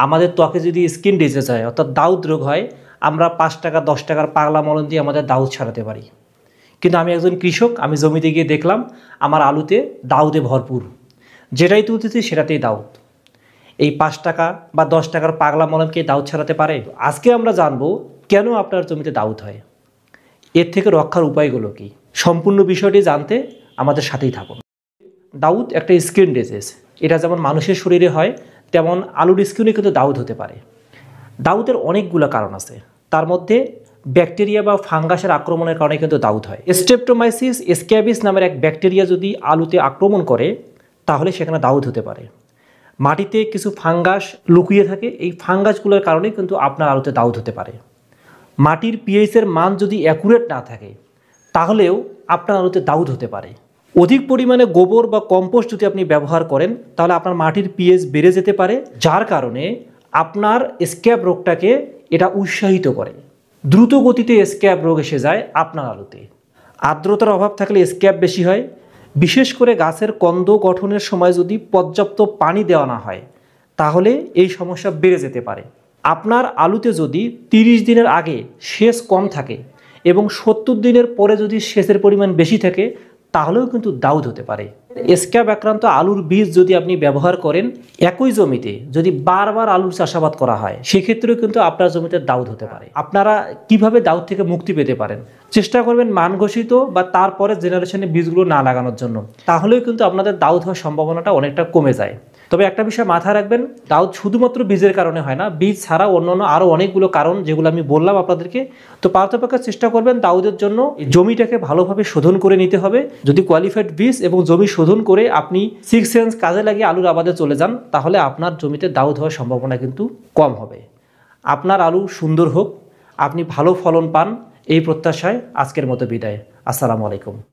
আমাদের ত্বকে যদি স্কিন ডিজিজ হয় অর্থাৎ দাউদ রোগ হয়, আমরা 5 টাকা 10 টাকার পাগলা মলম দিয়ে আমাদের দাউদ ছাড়াতে পারি। কিন্তু আমি একজন কৃষক, আমি জমিতে গিয়ে দেখলাম আমার আলুতে দাউদে ভরপুর, যেটাই তুলতেছি সেটাতেই দাউদ। এই 5 টাকা বা 10 টাকার পাগলা মলমকে দাউদ ছাড়াতে পারে? আজকে আমরা জানবো কেন আপনার জমিতে দাউদ হয়, এর থেকে রক্ষার উপায়গুলো কি। সম্পূর্ণ বিষয়টি জানতে আমাদের সাথেই থাকুন। দাউদ একটা স্কিন ডিজিজ, এটা যেমন মানুষের শরীরে হয় তেমন আলুর স্কিনে কিন্তু দাউদ হতে পারে। দাউদের অনেকগুলো কারণ আছে, তার মধ্যে ব্যাকটেরিয়া বা ফাঙ্গাসের আক্রমণের কারণে কিন্তু দাউদ হয়। স্ট্রেপ্টোমাইসিস স্ক্যাবিস নামের এক ব্যাকটেরিয়া যদি আলুতে আক্রমণ করে তাহলে সেখানে দাউদ হতে পারে। মাটিতে কিছু ফাঙ্গাস লুকিয়ে থাকে, এই ফাঙ্গাসগুলোর কারণে কিন্তু আপনার আলুতে দাউদ হতে পারে। মাটির পিএইচের মান যদি অ্যাকুরেট না থাকে তাহলেও আপনার আলুতে দাউদ হতে পারে। অধিক পরিমাণে গোবর বা কম্পোস্ট যদি আপনি ব্যবহার করেন তাহলে আপনার মাটির পিএইচ বেড়ে যেতে পারে, যার কারণে আপনার স্ক্যাব রোগটাকে এটা উৎসাহিত করে। দ্রুত গতিতে স্ক্যাব রোগ এসে যায় আপনার আলুতে। আর্দ্রতার অভাব থাকলে স্ক্যাব বেশি হয়, বিশেষ করে গাছের কন্দ গঠনের সময় যদি পর্যাপ্ত পানি দেওয়া না হয় তাহলে এই সমস্যা বেড়ে যেতে পারে। আপনার আলুতে যদি 30 দিনের আগে সেচ কম থাকে এবং 70 দিনের পরে যদি সেচের পরিমাণ বেশি থাকে তাহলেও কিন্তু দাউদ হতে পারে। স্ক্যাব আক্রান্ত আলুর বীজ যদি আপনি ব্যবহার করেন একই জমিতে, যদি বারবার আলুর চাষাবাদ করা হয় সেক্ষেত্রেও কিন্তু আপনার জমিতে দাউদ হতে পারে। আপনারা কিভাবে দাউদ থেকে মুক্তি পেতে পারেন? চেষ্টা করবেন মান ঘোষিত বা তারপরে জেনারেশনে বীজগুলো না লাগানোর জন্য, তাহলেও কিন্তু আপনাদের দাউদ হওয়ার সম্ভাবনাটা অনেকটা কমে যায়। তবে একটা বিষয় মাথায় রাখবেন, দাউদ শুধুমাত্র বীজের কারণে হয় না, বীজ ছাড়া অন্যান্য আরও অনেকগুলো কারণ যেগুলো আমি বললাম আপনাদেরকে। তো পারতপক্ষে চেষ্টা করবেন দাউদের জন্য জমিটাকে ভালোভাবে শোধন করে নিতে হবে। যদি কোয়ালিফাইড বীজ এবং জমি শোধন করে আপনি 6 সেন্স কাজে লাগিয়ে আলুর আবাদে চলে যান তাহলে আপনার জমিতে দাউদ হওয়ার সম্ভাবনা কিন্তু কম হবে। আপনার আলু সুন্দর হোক, আপনি ভালো ফলন পান, এই প্রত্যাশায় আজকের মতো বিদায়। আসসালামু আলাইকুম।